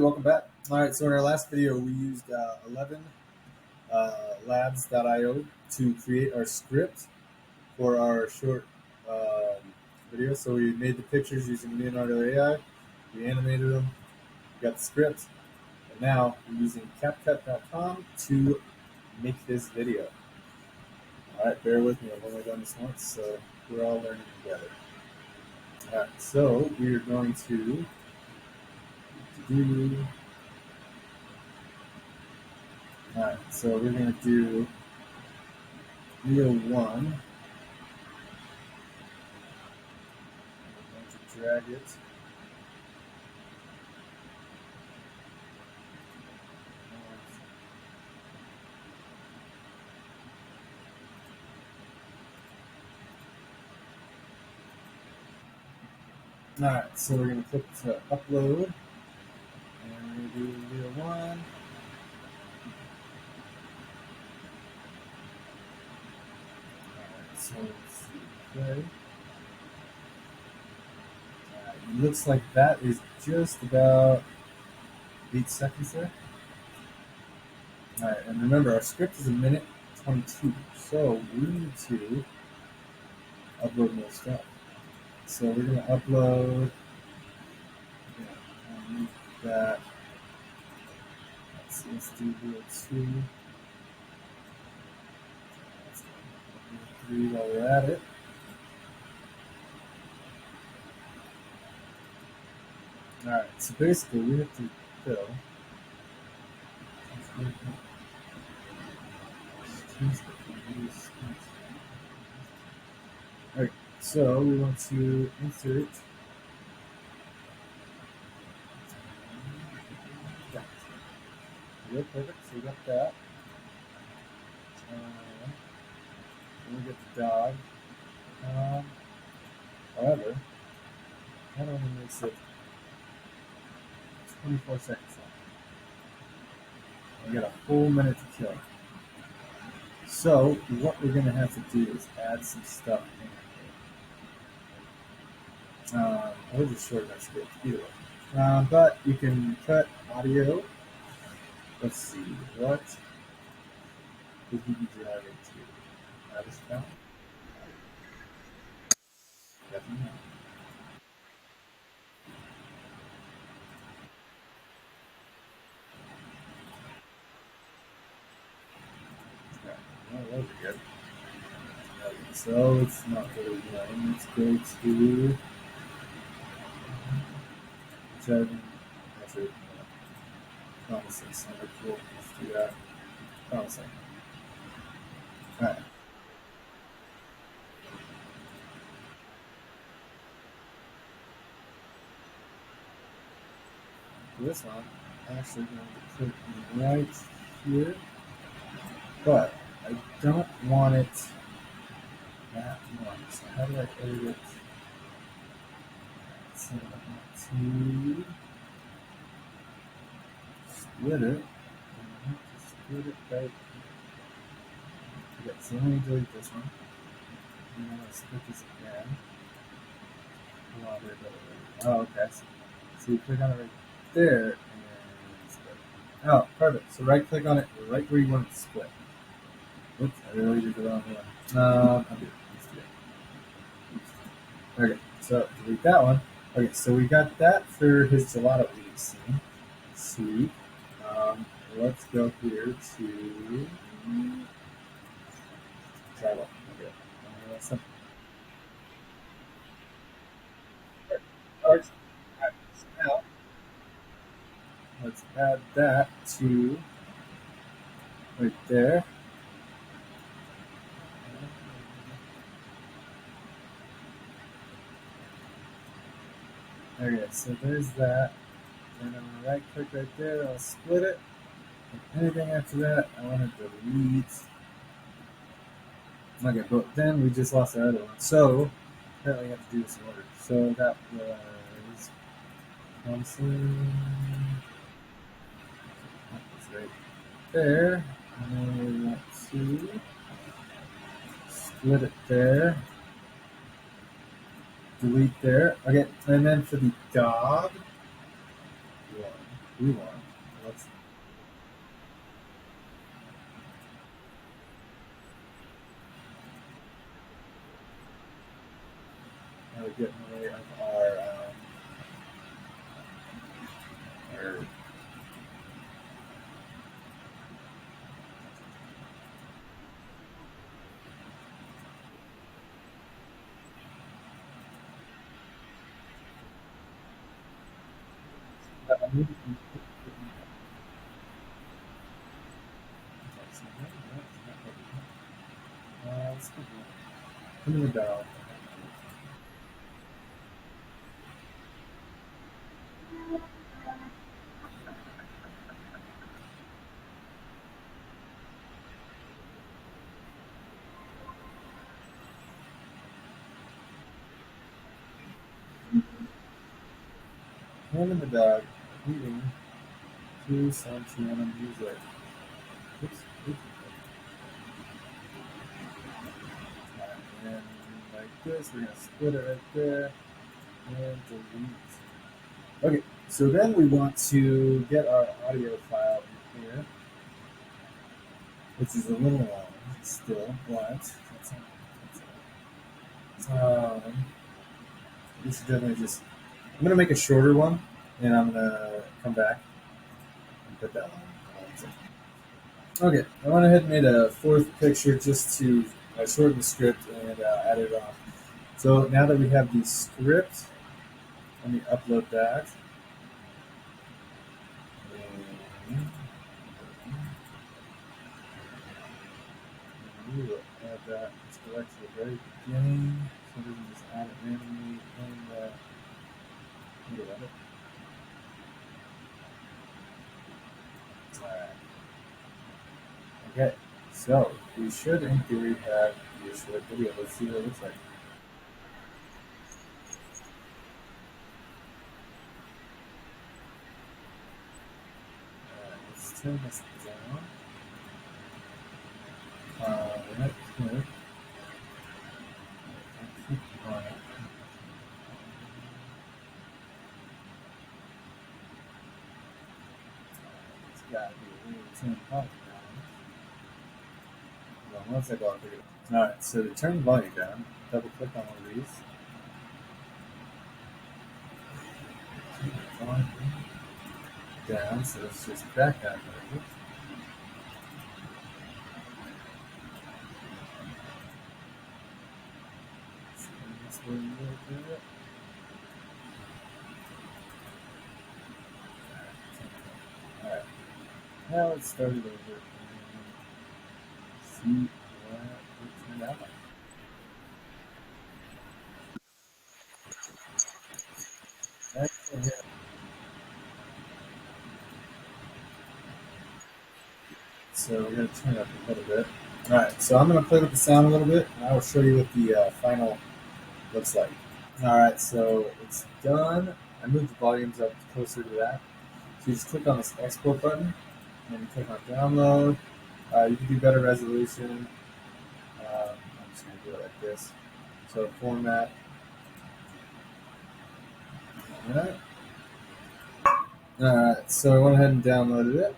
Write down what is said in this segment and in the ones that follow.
Welcome back. All right, so in our last video, we used 11 labs.io to create our script for our short video. So we made the pictures using Leonardo AI, we animated them, we got the script, and now we're using Capcut.com to make this video. All right, bear with me. I've only done this once, so we're all learning together. All right, so we are going to do. All right, so we're going to do Reel 1. I'm going to drag it. All right, so we're going to click to upload, and we're going to do Reel 1. All right, so let's see. Okay. It looks like that is just about 8 seconds there. All right, and remember, our script is a minute 22, so we need to upload more stuff. So we're going to upload. I'll make that. Let's do Reel 2. Let's do Reel 3 while we're at it. All right, so basically we have to fill. All right, so we want to insert. Real perfect. So we got that. Then we get the dog. However, that only makes it 24 seconds long. We got a whole minute to kill. So what we're going to have to do is add some stuff in. We'll just shorten our script either way. But you can cut audio. Let's see, what would we be driving to? That is found. Definitely not. Okay. Well, those are good. Okay, so it's not really one. Let's go to seven. Actually, promising. Something cool. Let's do that. Promising. Alright. For this one, I'm actually going to click right here, but I don't want it that much. So how do I edit it? So I want to split it. Split it right here. Okay, so let me delete this one. And I'm going to split this again. Oh, okay. So you click on it right there and split. Oh, perfect. So right click on it right where you want it to split. Oops, I really did the wrong one. I'll do it. Let's do it. Okay, so delete that one. Okay, so we got that for his gelato eating scene. Sweet. Let's go here to travel. Okay. Some arts. Now, let's add that to right there. Okay, so there's that. And I'm gonna right click right there, I'll split it. And anything after that, I want to delete. Okay, but then we just lost our other one. So apparently we have to do this in order. So that was Thompson. That was right there. And then we want to split it there. Delete there. Okay, and then for the dog one, we want. Let's now we're getting away of our let's keep coming down. Him and the dog eating to some piano music. Oops, oops. And like this, we're gonna split it right there and delete. Okay, so then we want to get our audio file in here, which is a little long still, but we should definitely just. I'm gonna make a shorter one, and I'm gonna come back and put that one. Okay, I went ahead and made a fourth picture just to shorten the script and add it on. So now that we have the script, let me upload that. And we will add that. Let's go back to the very beginning. So we can just add it randomly in the middle of it. Alright. Okay, so we should in theory have a short video. Let's see what it looks like. Alright, let's turn this down. Right here. Click on it. It's got to be a little turn volume down. Hold on one second, I'll figure it out. Alright, so to turn the volume down, double click on one of these. Volume down, so let's just back that a little. Turn this way a little bit. Alright, now let's start it over and see what it turned out like. Right, so we're going to turn it up a little bit. Alright, so I'm going to play with the sound a little bit, and I will show you what the final looks like. Alright, so it's done. I moved the volumes up closer to that. So you just click on this export button, and you click on download. You can do better resolution. I'm just going to do it like this. So format. Alright. Alright, so I went ahead and downloaded it.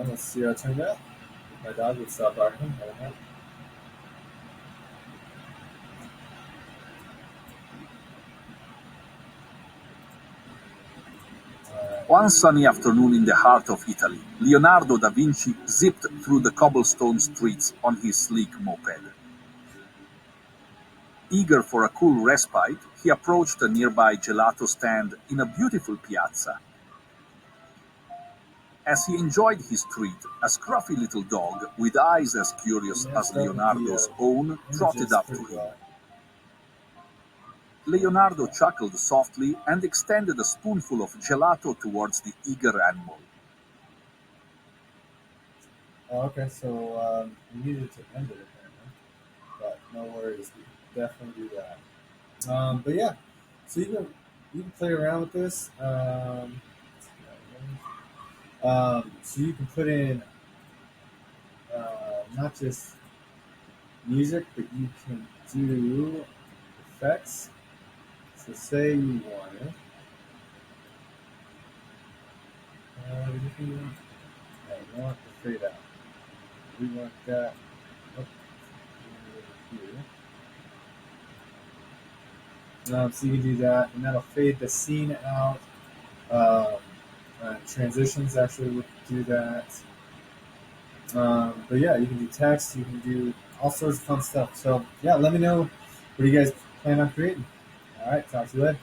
Let's see how it turned out. My dog would stop barking. I don't know. One sunny afternoon in the heart of Italy, Leonardo da Vinci zipped through the cobblestone streets on his sleek moped. Eager for a cool respite, he approached a nearby gelato stand in a beautiful piazza. As he enjoyed his treat, a scruffy little dog, with eyes as curious as Leonardo's own, trotted up to him. Leonardo chuckled softly and extended a spoonful of gelato towards the eager animal. Oh, okay, so we needed to end it apparently, but no worries, we can definitely do that. But yeah, so you can play around with this. So you can put in not just music, but you can do effects. So say you wanted here. I want the fade out. We want that up here. So you can do that, and that'll fade the scene out. Um, Transitions actually would do that. But yeah, you can do text, you can do all sorts of fun stuff. So yeah, let me know what you guys plan on creating. All right, talk to you later.